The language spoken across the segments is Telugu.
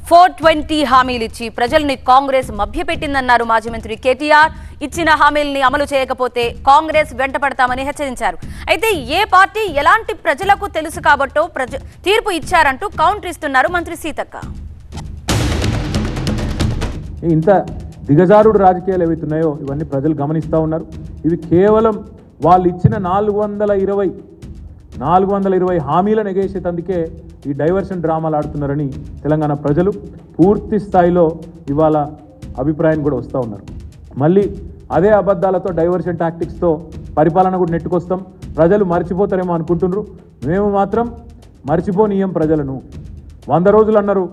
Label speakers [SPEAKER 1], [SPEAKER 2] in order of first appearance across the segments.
[SPEAKER 1] 420 హామీలిచ్చి ప్రజల్ని కాంగ్రెస్ మభ్యపెట్టిందన్నారు మాజీ మంత్రి కేటీఆర్. ఇచ్చిన హామీల్ని అమలు చేయకపోతే కాంగ్రెస్ వెంటపడతామని హెచ్చరించారు. అయితే ఏ పార్టీ ఎలాంటి ప్రజలకు తెలుసు కాబట్టో తీర్పు ఇచ్చారంటూ కౌంటర్ ఇస్తున్నారు మంత్రి సీతక్క.
[SPEAKER 2] ఇంత దిగజారుడు రాజకీయాలు ఏవైతున్నాయో ఇవన్నీ ప్రజలు గమనిస్తూ ఉన్నారు. ఇవి కేవలం వాళ్ళు ఇచ్చిన 420 హామీలను ఎగేసేందుకే ఈ డైవర్షన్ డ్రామాలు ఆడుతున్నారని తెలంగాణ ప్రజలు పూర్తి స్థాయిలో ఇవాళ అభిప్రాయం కూడా వస్తూ ఉన్నారు. మళ్ళీ అదే అబద్ధాలతో డైవర్షన్ టాక్టిక్స్తో పరిపాలన కూడా నెట్టుకొస్తాం, ప్రజలు మర్చిపోతారేమో అనుకుంటున్నారు. మేము మాత్రం మర్చిపోనీయం ప్రజలను. 100 రోజులు అన్నారు,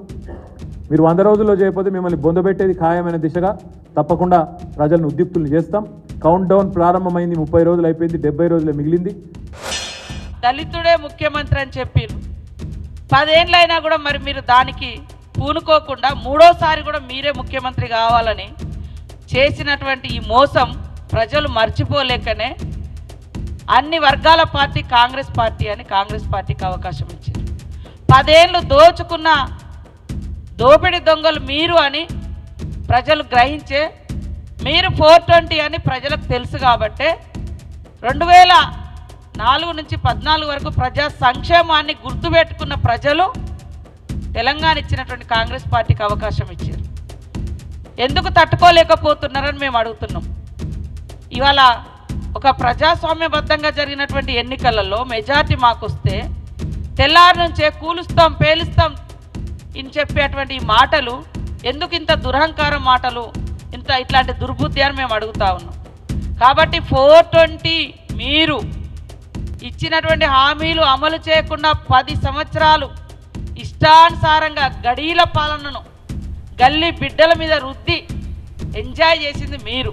[SPEAKER 2] మీరు 100 రోజుల్లో చేయకపోతే మిమ్మల్ని బొందబెట్టేది ఖాయమైన దిశగా తప్పకుండా ప్రజలను ఉద్యుక్తులు చేస్తాం. కౌంట్ డౌన్ ప్రారంభమైంది, 30 రోజులు అయిపోయింది, 70 రోజులే మిగిలింది.
[SPEAKER 3] దళితుడే ముఖ్యమంత్రి అని చెప్పారు. 10 ఏళ్ళైనా కూడా మరి మీరు దానికి పూనుకోకుండా మూడోసారి కూడా మీరే ముఖ్యమంత్రి కావాలని చేసినటువంటి ఈ మోసం ప్రజలు మర్చిపోలేకనే అన్ని వర్గాల పార్టీ కాంగ్రెస్ పార్టీ అని కాంగ్రెస్ పార్టీకి అవకాశం ఇచ్చారు. 10 ఏళ్ళు దోచుకున్న దోపిడి దొంగలు మీరు అని ప్రజలు గ్రహించే మీరు 420 అని ప్రజలకు తెలుసు కాబట్టే 2004 నుంచి 14 వరకు ప్రజా సంక్షేమాన్ని గుర్తుపెట్టుకున్న ప్రజలు తెలంగాణ ఇచ్చినటువంటి కాంగ్రెస్ పార్టీకి అవకాశం ఇచ్చారు. ఎందుకు తట్టుకోలేకపోతున్నారని మేము అడుగుతున్నాం. ఇవాళ ఒక ప్రజాస్వామ్యబద్ధంగా జరిగినటువంటి ఎన్నికలలో మెజార్టీ మాకు వస్తే తెల్లారి నుంచే కూలుస్తాం పేలుస్తాం అని చెప్పేటువంటి ఈ మాటలు ఎందుకు ఇంత దురహంకారం మాటలు, ఇట్లాంటి దుర్బుద్ధి అని మేము అడుగుతా ఉన్నాం. కాబట్టి 420 మీరు ఇచ్చినటువంటి హామీలు అమలు చేయకుండా 10 సంవత్సరాలు ఇష్టానుసారంగా గడీల పాలనను గల్లీ బిడ్డల మీద రుద్ది ఎంజాయ్ చేసింది మీరు.